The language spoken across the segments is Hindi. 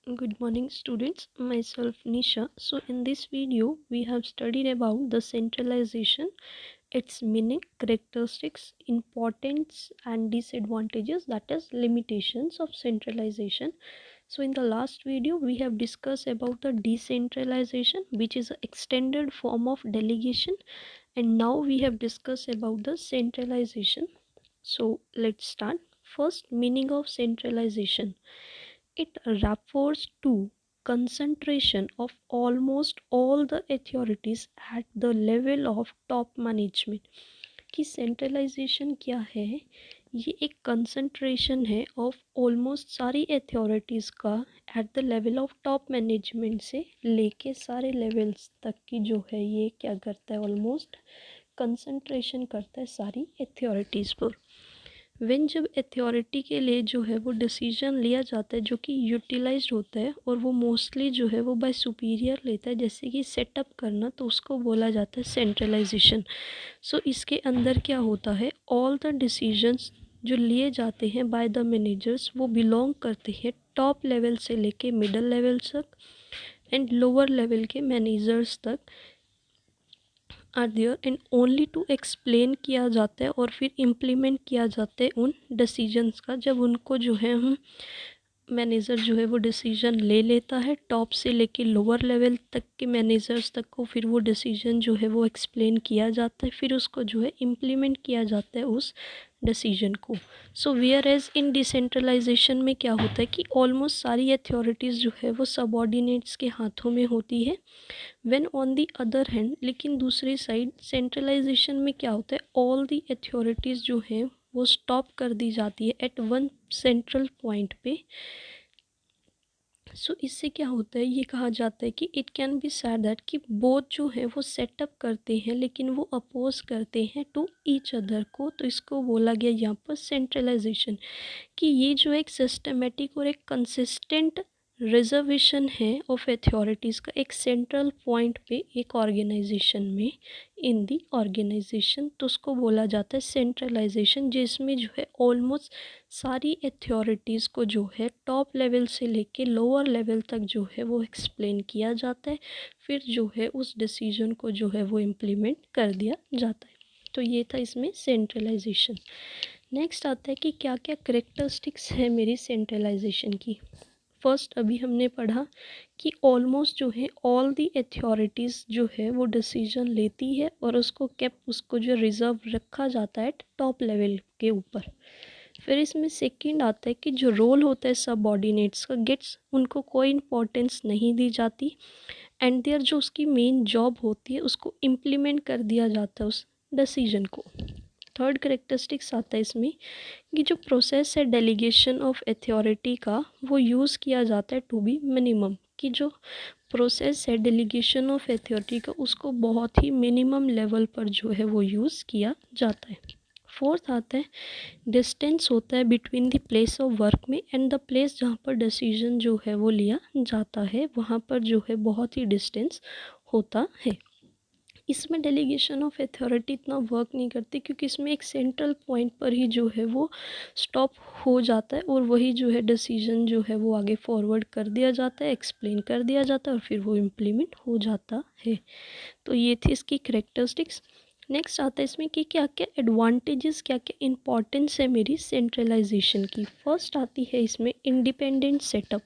Good morning students, myself Nisha. So in this video we have studied about the centralization, its meaning, characteristics, importance and disadvantages, that is limitations of centralization. So in the last video we have discussed about the decentralization, which is an extended form of delegation, and now we have discussed about the centralization. So let's start. First, meaning of centralization. It refers to concentration of almost all the authorities at the level of top management. कि सेंट्रलाइजेशन क्या है? ये एक कंसंट्रेशन है ऑफ ऑलमोस्ट सारी अथॉरिटीज़ का at the level of top management से लेके सारे लेवल्स तक की जो है, ये क्या करता है, ऑलमोस्ट कंसंट्रेशन करता है सारी अथॉरिटीज़ पर। जब अथॉरिटी के लिए जो है वो डिसीजन लिया जाता है जो कि यूटिलाइज्ड होता है, और वो मोस्टली जो है वो बाय सुपीरियर लेता है, जैसे कि सेटअप करना, तो उसको बोला जाता है सेंट्रलाइजेशन। सो इसके अंदर क्या होता है, ऑल द डिसीजंस जो लिए जाते हैं बाय द मैनेजर्स वो बिलोंग करते हैं टॉप लेवल से लेके मिडल लेवल तक एंड लोअर लेवल के मैनेजर्स तक are there, and only to explain किया जाता है और फिर इम्प्लीमेंट किया जाता है उन डिसीजंस का। जब उनको जो है हम मैनेजर जो है वो डिसीजन ले लेता है टॉप से लेके लोअर लेवल तक के मैनेजर्स तक को, फिर वो डिसीजन जो है वो एक्सप्लेन किया जाता है, फिर उसको जो है इम्प्लीमेंट किया जाता है उस डिसीजन को। So whereas in decentralisation में क्या होता है कि ऑलमोस्ट सारी अथॉरिटीज़ जो है वो सबऑर्डिनेट्स के हाथों में होती है। When on the other hand, लेकिन दूसरी साइड सेंट्रलाइजेशन में क्या होता है, ऑल दी अथॉरिटीज़ जो है वो स्टॉप कर दी जाती है एट वन सेंट्रल पॉइंट पे। सो इससे क्या होता है, ये कहा जाता है कि it can be sad that कि बोथ जो है वो सेटअप करते हैं लेकिन वो अपोज करते हैं टू ईच अदर को। तो इसको बोला गया यहाँ पर सेंट्रलाइजेशन, कि ये जो एक सिस्टमेटिक और एक कंसिस्टेंट रिजर्वेशन है ऑफ अथॉरिटीज़ का एक सेंट्रल पॉइंट पे एक ऑर्गेनाइजेशन में, इन दी ऑर्गेनाइजेशन, तो उसको बोला जाता है सेंट्रलाइजेशन, जिसमें जो है ऑलमोस्ट सारी अथॉरिटीज़ को जो है टॉप लेवल से लेके लोअर लेवल तक जो है वो एक्सप्लेन किया जाता है, फिर जो है उस डिसीजन को जो है वो इम्प्लीमेंट कर दिया जाता है। तो ये था इसमें सेंट्रलाइजेशन। नेक्स्ट आता है कि क्या क्या करेक्टरिस्टिक्स है मेरी सेंट्रलाइजेशन की। फर्स्ट अभी हमने पढ़ा कि ऑलमोस्ट जो है ऑल दी अथॉरिटीज़ जो है वो डिसीजन लेती है और उसको जो रिज़र्व रखा जाता है टॉप लेवल के ऊपर। फिर इसमें सेकंड आता है कि जो रोल होता है सबऑर्डिनेट्स का, गेट्स उनको कोई इम्पोर्टेंस नहीं दी जाती, एंड देयर जो उसकी मेन जॉब होती है उसको इम्प्लीमेंट कर दिया जाता है उस डिसीजन को। थर्ड करेक्टरिस्टिक्स आता है इसमें कि जो प्रोसेस है डेलीगेशन ऑफ अथॉरिटी का वो यूज़ किया जाता है टू बी मिनिमम, कि जो प्रोसेस है डेलीगेशन ऑफ अथॉरिटी का उसको बहुत ही मिनिमम लेवल पर जो है वो यूज़ किया जाता है। फोर्थ आता है डिस्टेंस होता है between the place of work में एंड द प्लेस जहाँ पर डिसीजन जो है वो लिया जाता है, वहाँ पर जो है बहुत ही डिस्टेंस होता है। इसमें डेलीगेशन ऑफ अथॉरिटी इतना वर्क नहीं करती, क्योंकि इसमें एक सेंट्रल पॉइंट पर ही जो है वो स्टॉप हो जाता है और वही जो है डिसीजन जो है वो आगे फॉरवर्ड कर दिया जाता है, एक्सप्लेन कर दिया जाता है और फिर वो इम्प्लीमेंट हो जाता है। तो ये थी इसकी करेक्टरिस्टिक्स। नेक्स्ट आता है इसमें कि क्या क्या एडवांटेजेस, क्या क्या इंपॉर्टेंस है मेरी सेंट्रलाइजेशन की। फर्स्ट आती है इसमें इंडिपेंडेंट सेटअप।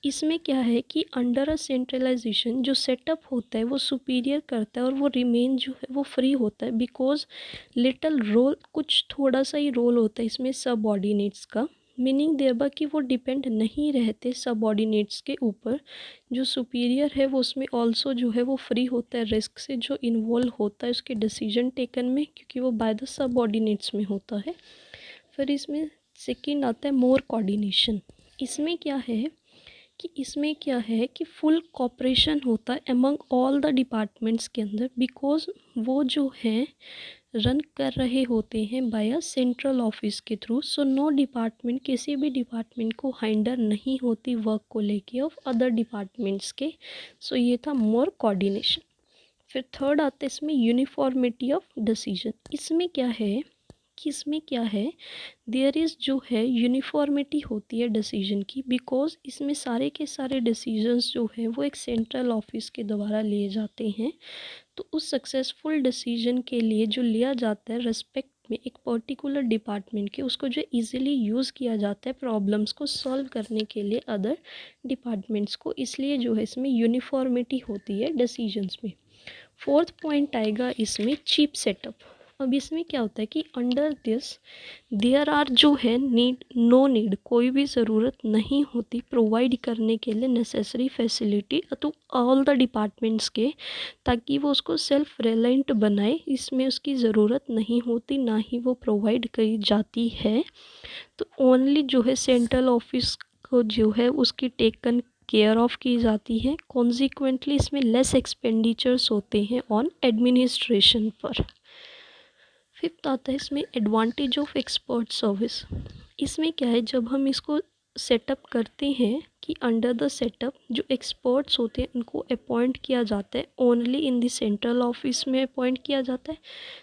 इसमें क्या है कि अंडर अ सेंट्रलाइजेशन जो सेटअप होता है वो सुपीरियर करता है और वो रिमेन जो है वो फ्री होता है, बिकॉज लिटल रोल, कुछ थोड़ा सा ही रोल होता है इसमें सबऑर्डिनेट्स का, मीनिंग देयरबाय कि वो डिपेंड नहीं रहते सबऑर्डिनेट्स के ऊपर। जो सुपीरियर है वो उसमें ऑल्सो जो है वो फ्री होता है रिस्क से जो इन्वॉल्व होता है उसके डिसीजन टेकन में, क्योंकि वो बाय द सबऑर्डिनेट्स में होता है। फिर इसमें सेकेंड आता है मोर कोऑर्डिनेशन। इसमें क्या है कि फुल कॉपरेशन होता है अमंग ऑल द डिपार्टमेंट्स के अंदर, बिकॉज वो जो हैं रन कर रहे होते हैं बाय सेंट्रल ऑफिस के थ्रू। सो नो डिपार्टमेंट किसी भी डिपार्टमेंट को हाइंडर नहीं होती वर्क को लेके ऑफ अदर डिपार्टमेंट्स के। सो ये था मोर कोऑर्डिनेशन। फिर थर्ड आता है इसमें यूनिफॉर्मिटी ऑफ डिसीजन। इसमें क्या है कि इसमें क्या है, देयर इज़ जो है यूनिफॉर्मिटी होती है डिसीजन की, बिकॉज इसमें सारे के सारे डिसीजंस जो है वो एक सेंट्रल ऑफिस के द्वारा लिए जाते हैं। तो उस सक्सेसफुल डिसीजन के लिए जो लिया जाता है रेस्पेक्ट में एक पर्टिकुलर डिपार्टमेंट के, उसको जो इजीली यूज़ किया जाता है प्रॉब्लम्स को सॉल्व करने के लिए अदर डिपार्टमेंट्स को, इसलिए जो है इसमें यूनिफॉर्मिटी होती है डिसीजंस में। फोर्थ पॉइंट आएगा इसमें चीप सेटअप। अब इसमें क्या होता है कि अंडर दिस देयर आर जो है नीड नो नीड, कोई भी ज़रूरत नहीं होती प्रोवाइड करने के लिए necessary facility to all the departments के, ताकि वो उसको सेल्फ रिलायंट बनाए, इसमें उसकी ज़रूरत नहीं होती, ना ही वो प्रोवाइड करी जाती है। तो ओनली जो है सेंट्रल ऑफिस को जो है उसकी टेकन केयर ऑफ की जाती है। कॉन्सिक्वेंटली इसमें लेस एक्सपेंडिचर्स होते हैं ऑन एडमिनिस्ट्रेशन पर। फिफ्थ आता है इसमें एडवांटेज ऑफ एक्सपर्ट सर्विस। इसमें क्या है, जब हम इसको सेटअप करते हैं कि अंडर द सेटअप जो एक्सपर्ट्स होते हैं उनको अपॉइंट किया जाता है only in the central office में अपॉइंट किया जाता है।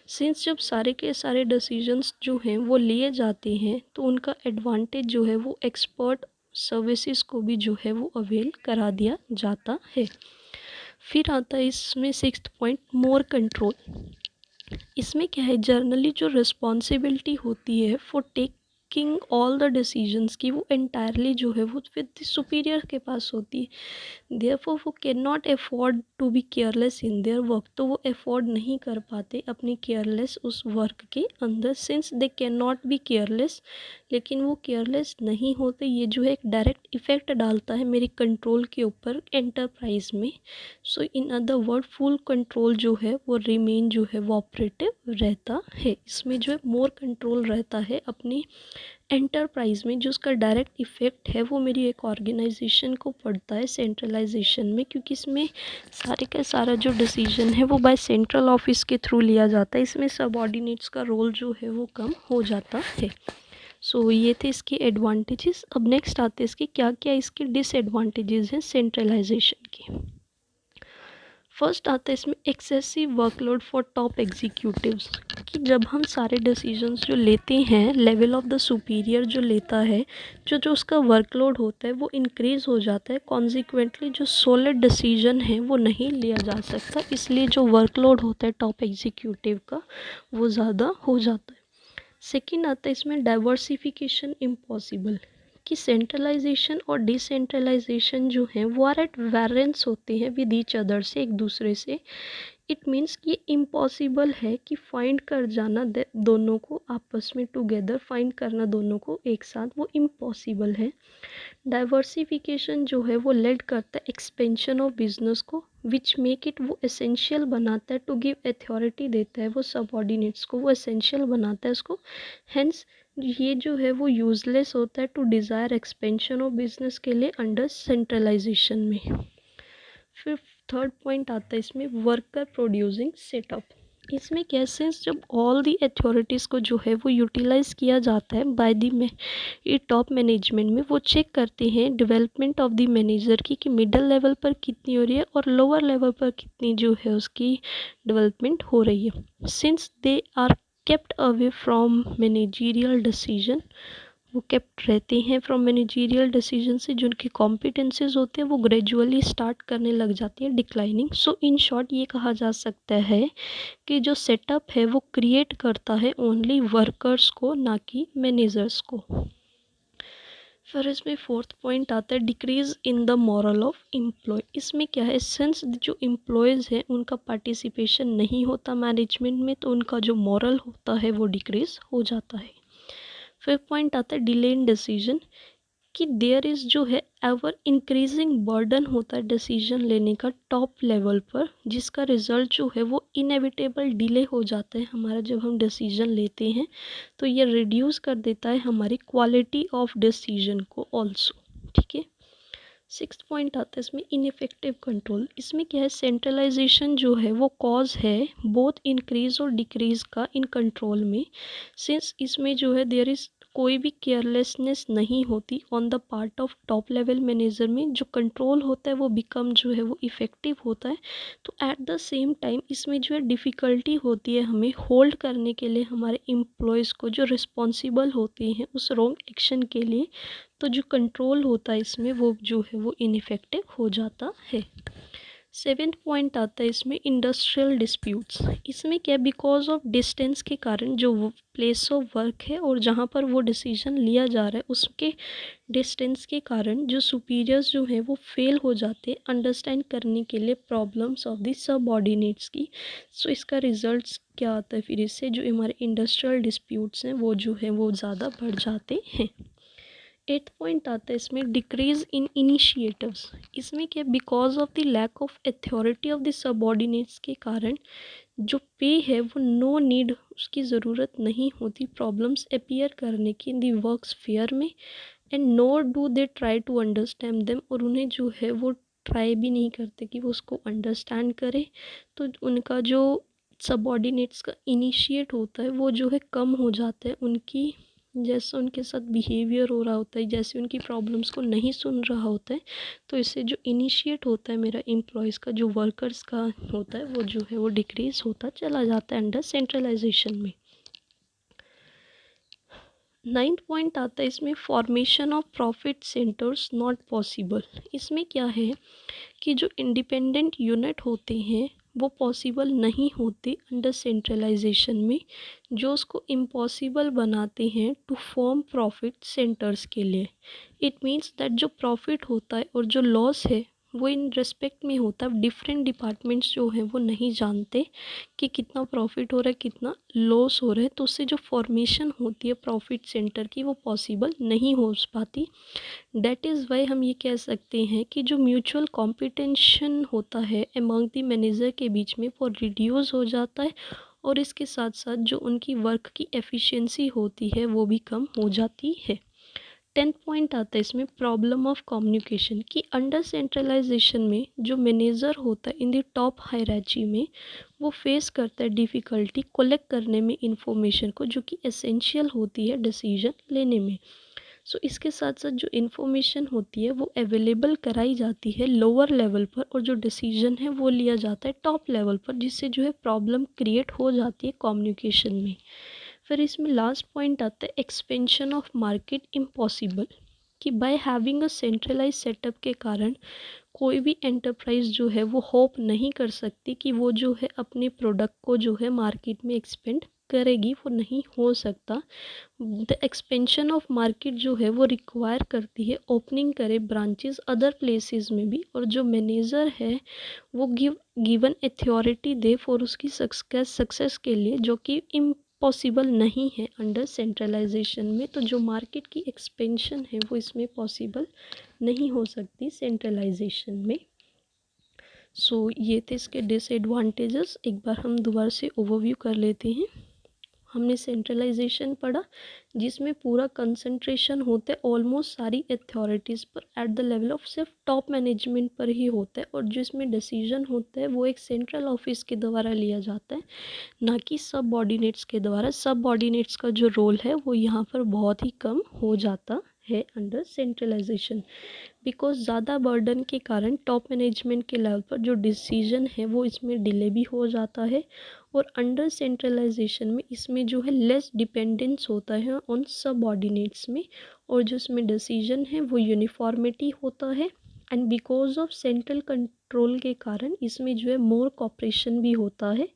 सिंस जब सारे के सारे डिसीजंस जो हैं वो लिए जाते हैं तो उनका एडवांटेज जो है वो एक्सपर्ट सर्विसेज को भी जो है वो अवेल करा दिया जाता है। फिर आता है इसमें सिक्स्थ पॉइंट मोर कंट्रोल। इसमें क्या है, जर्नली जो रिस्पॉन्सिबिलिटी होती है for taking all the decisions की, वो एंटायरली जो है वो विद द सुपीरियर के पास होती है। देयरफॉर वो can not afford to be careless in their work, तो वो अफोर्ड नहीं कर पाते अपनी केयरलेस उस वर्क के अंदर। Since they can not be careless, लेकिन वो केयरलेस नहीं होते, ये जो है एक डायरेक्ट इफेक्ट डालता है मेरी कंट्रोल के ऊपर एंटरप्राइज में। So in other word full control जो है वो रिमेन जो है वो ऑपरेटिव रहता है। इसमें जो है मोर कंट्रोल रहता है अपनी एंटरप्राइज में, जो उसका डायरेक्ट इफेक्ट है वो मेरी एक ऑर्गेनाइजेशन को पड़ता है सेंट्रलाइजेशन में, क्योंकि इसमें सारे का सारा जो डिसीजन है वो बाय सेंट्रल ऑफिस के थ्रू लिया जाता है। इसमें सबऑर्डिनेट्स का रोल जो है वो कम हो जाता है। सो ये थे इसके एडवांटेजेस। अब नेक्स्ट आते हैं इसके क्या क्या इसके डिसएडवांटेजेस हैं सेंट्रलाइजेशन के। फर्स्ट आता है इसमें excessive workload for top executives, कि जब हम सारे डिसीजंस जो लेते हैं लेवल ऑफ द सुपीरियर जो लेता है, जो जो उसका वर्कलोड होता है वो इंक्रीज़ हो जाता है। कॉन्सिक्वेंटली जो सॉलिड डिसीजन है वो नहीं लिया जा सकता, इसलिए जो वर्कलोड होता है टॉप एग्जीक्यूटिव का वो ज़्यादा हो जाता है। सेकेंड आता है इसमें डाइवर्सिफिकेशन इम्पॉसिबल, कि सेंट्रलाइजेशन और डिसेंट्रलाइजेशन जो है वो आर एट वेरिएंस होते हैं विद ईच अदर से, एक दूसरे से। इट मीन्स कि ये इम्पॉसिबल है कि फाइंड कर जाना दोनों को आपस में टुगेदर फाइंड करना दोनों को एक साथ, वो इम्पॉसिबल है। डाइवर्सिफिकेशन जो है वो लेड करता है एक्सपेंशन ऑफ बिजनेस को, विच मेक इट वो एसेंशियल बनाता है टू गिव अथॉरिटी देता है वो सबऑर्डिनेट्स को, वो एसेंशियल बनाता है उसको। हेंस ये जो है वो यूजलेस होता है to desire expansion of business के लिए अंडर सेंट्रलाइजेशन में। फिर थर्ड पॉइंट आता है इसमें वर्कर प्रोड्यूसिंग सेटअप। इसमें कैसे जब ऑल दी अथॉरिटीज़ को जो है वो यूटिलाइज़ किया जाता है बाय दी में ये टॉप मैनेजमेंट में, वो चेक करते हैं डेवलपमेंट ऑफ द मैनेजर की, मिडिल लेवल पर कितनी हो रही है और लोअर लेवल पर कितनी जो है उसकी डेवलपमेंट हो रही है। Since they are kept away from managerial decision, वो केप्ट रहते हैं फ्रॉम मैनेजरियल डिसीजन से, जो उनकी कॉम्पिटेंसीज होते हैं वो ग्रेजुअली स्टार्ट करने लग जाती है डिक्लाइनिंग। सो इन शॉर्ट ये कहा जा सकता है कि जो सेटअप है वो क्रिएट करता है ओनली वर्कर्स को, ना कि मैनेजर्स को। फिर इसमें फोर्थ पॉइंट आता है decrease in the morale of employee. इसमें क्या है, सिंस जो एम्प्लॉयज़ हैं उनका पार्टिसिपेशन नहीं होता मैनेजमेंट में, तो उनका जो मॉरल होता है वो डिक्रीज हो जाता है। फिफ्थ पॉइंट आता है डिले इन डिसीजन, कि देयर इज़ जो है एवर इंक्रीजिंग बर्डन होता है डिसीजन लेने का टॉप लेवल पर, जिसका रिजल्ट जो है वो इनएविटेबल डिले हो जाता है हमारा जब हम डिसीजन लेते हैं, तो ये रिड्यूस कर देता है हमारी क्वालिटी ऑफ डिसीजन को ऑल्सो। ठीक है। सिक्स्थ पॉइंट आता है इसमें इनफेक्टिव कंट्रोल। इसमें क्या है, सेंट्रलाइजेशन जो है वो कॉज है बोथ इंक्रीज और डिक्रीज का इन कंट्रोल में। सिंस इसमें जो है देयर इज़ कोई भी केयरलेसनेस नहीं होती on the part of top level manager में। जो कंट्रोल होता है वो बिकम जो है वो इफ़ेक्टिव होता है। तो एट द सेम टाइम इसमें जो है डिफ़िकल्टी होती है हमें होल्ड करने के लिए हमारे एम्प्लॉयज़ को, जो रिस्पॉन्सिबल होते हैं उस रॉन्ग एक्शन के लिए। तो जो कंट्रोल होता है इसमें वो जो है वो इनइफेक्टिव हो जाता है। सेवेंथ पॉइंट आता है इसमें इंडस्ट्रियल डिस्प्यूट्स। इसमें क्या, बिकॉज ऑफ डिस्टेंस के कारण जो प्लेस ऑफ वर्क है और जहाँ पर वो डिसीजन लिया जा रहा है उसके डिस्टेंस के कारण जो सुपीरियर्स जो हैं वो फेल हो जाते हैं अंडरस्टैंड करने के लिए प्रॉब्लम्स ऑफ द सबऑर्डिनेट्स की। सो इसका रिजल्ट्स क्या आता है, फिर इससे जो हमारे इंडस्ट्रियल डिस्प्यूट्स हैं वो जो है वो ज़्यादा बढ़ जाते हैं। एट पॉइंट आता है इसमें डिक्रीज इन इनिशिएटिव्स। इसमें क्या, because of the lack of authority of the subordinates के कारण जो पे है वो नो नीड, उसकी ज़रूरत नहीं होती प्रॉब्लम्स अपीयर करने की इन दी वर्क स्फीयर में। And nor do they try to understand them, और उन्हें जो है वो ट्राई भी नहीं करते कि वो उसको अंडरस्टैंड करे। तो उनका जो सबऑर्डिनेट्स का इनिशिएट होता है वो जो है कम हो जाता है। उनकी जैसा उनके साथ बिहेवियर हो रहा होता है, जैसे उनकी प्रॉब्लम्स को नहीं सुन रहा होता है, तो इससे जो इनिशिएट होता है मेरा एम्प्लॉयज़ का, जो वर्कर्स का होता है वो जो है वो डिक्रीज़ होता चला जाता है अंडर सेंट्रलाइजेशन में। नाइन्थ पॉइंट आता है इसमें formation of profit centres not possible. इसमें क्या है कि जो इंडिपेंडेंट यूनिट होते हैं वो पॉसिबल नहीं होते अंडर सेंट्रलाइजेशन में, जो उसको इम्पॉसिबल बनाते हैं टू फॉर्म प्रॉफिट सेंटर्स के लिए। इट मीन्स दैट जो प्रॉफिट होता है और जो लॉस है वो इन रिस्पेक्ट में होता है। डिफरेंट डिपार्टमेंट्स जो हैं वो नहीं जानते कि कितना प्रॉफिट हो रहा है, कितना लॉस हो रहा है, तो उससे जो फॉर्मेशन होती है प्रॉफिट सेंटर की वो पॉसिबल नहीं हो पाती। दैट इज़ वाई हम ये कह सकते हैं कि जो म्यूचुअल कॉम्पिटिशन होता है अमंग द मैनेजर के बीच में वो रिड्यूस हो जाता है, और इसके साथ साथ जो उनकी वर्क की एफिशिएंसी होती है वो भी कम हो जाती है। 10th पॉइंट आता है इसमें प्रॉब्लम ऑफ कम्युनिकेशन की अंडर सेंट्रलाइजेशन में जो मैनेजर होता है इन द टॉप हायरार्ची में वो फेस करता है डिफ़िकल्टी कलेक्ट करने में इंफॉर्मेशन को, जो कि एसेंशियल होती है डिसीजन लेने में। सो इसके साथ साथ जो इन्फॉर्मेशन होती है वो अवेलेबल कराई जाती है लोअर लेवल पर, और जो डिसीजन है वो लिया जाता है टॉप लेवल पर, जिससे जो है प्रॉब्लम क्रिएट हो जाती है कम्युनिकेशन में। फिर इसमें लास्ट पॉइंट आता है एक्सपेंशन ऑफ मार्केट इम्पॉसिबल, कि by having a centralise setup के कारण कोई भी एंटरप्राइज जो है वो होप नहीं कर सकती कि वो जो है अपने प्रोडक्ट को जो है मार्केट में एक्सपेंड करेगी, वो नहीं हो सकता। द एक्सपेंशन ऑफ मार्केट जो है वो रिक्वायर करती है ओपनिंग करे ब्रांचेस अदर प्लेसेस में भी, और जो मैनेजर है वो गिवन अथॉरिटी दे फॉर उसकी सक्सेस के लिए, जो कि इम्पॉसिबल नहीं है अंडर सेंट्रलाइजेशन में। तो जो मार्केट की एक्सपेंशन है वो इसमें पॉसिबल नहीं हो सकती सेंट्रलाइजेशन में। सो ये थे इसके डिसएडवांटेजेस। एक बार हम दोबारा से ओवरव्यू कर लेते हैं। हमने सेंट्रलाइजेशन पढ़ा जिसमें पूरा कंसंट्रेशन होता है ऑलमोस्ट सारी अथॉरिटीज़ पर एट द लेवल ऑफ सिर्फ टॉप मैनेजमेंट पर ही होता है, और जिसमें डिसीजन होता है वो एक सेंट्रल ऑफिस के द्वारा लिया जाता है, ना कि सब ऑर्डिनेट्स के द्वारा। सब ऑर्डिनेट्स का जो रोल है वो यहाँ पर बहुत ही कम हो जाता है अंडर सेंट्रलाइजेशन, बिकॉज ज़्यादा बर्डन के कारण टॉप मैनेजमेंट के लेवल पर जो डिसीजन है वो इसमें डिले भी हो जाता है। और अंडर सेंट्रलाइजेशन में इसमें जो है लेस डिपेंडेंस होता है ऑन सब ऑर्डिनेट्स में, और जो इसमें डिसीजन है वो यूनिफॉर्मिटी होता है। And because of central control के कारण इसमें जो है मोर कॉपरेशन भी होता है,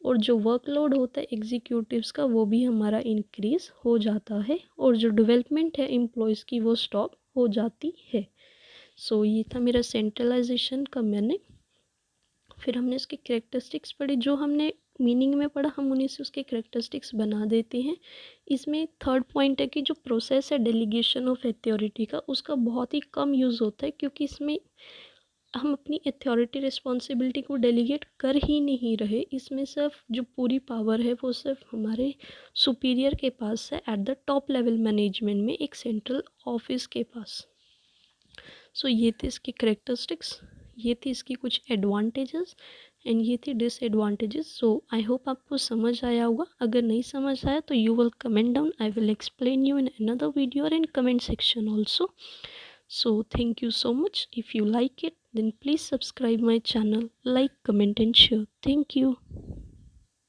और जो वर्कलोड होता है एग्जीक्यूटिव्स का वो भी हमारा इंक्रीज़ हो जाता है, और जो डेवलपमेंट है एम्प्लॉयज़ की वो स्टॉप हो जाती है। सो ये था मेरा सेंट्रलाइजेशन का मैंने। फिर हमने उसके करेक्टरिस्टिक्स पढ़े, जो हमने मीनिंग में पढ़ा हम उन्हीं से उसके करेक्टरिस्टिक्स बना देते हैं। इसमें थर्ड पॉइंट है कि जो प्रोसेस है डेलीगेशन ऑफ अथॉरिटी का उसका बहुत ही कम यूज़ होता है, क्योंकि इसमें हम अपनी अथॉरिटी रिस्पॉन्सिबिलिटी को डेलीगेट कर ही नहीं रहे। इसमें सिर्फ जो पूरी पावर है वो सिर्फ हमारे सुपीरियर के पास है at the top level management में, एक सेंट्रल ऑफिस के पास। सो ये थे इसके करेक्टरिस्टिक्स, ये थी इसकी कुछ एडवांटेजेस एंड ये थी डिसएडवांटेजेस। सो आई होप आपको समझ आया होगा। अगर नहीं समझ आया तो you will comment down, I will explain you in another video or in comment section also. So thank you so much. If you like it, then please subscribe my channel, like, comment and share. Thank you.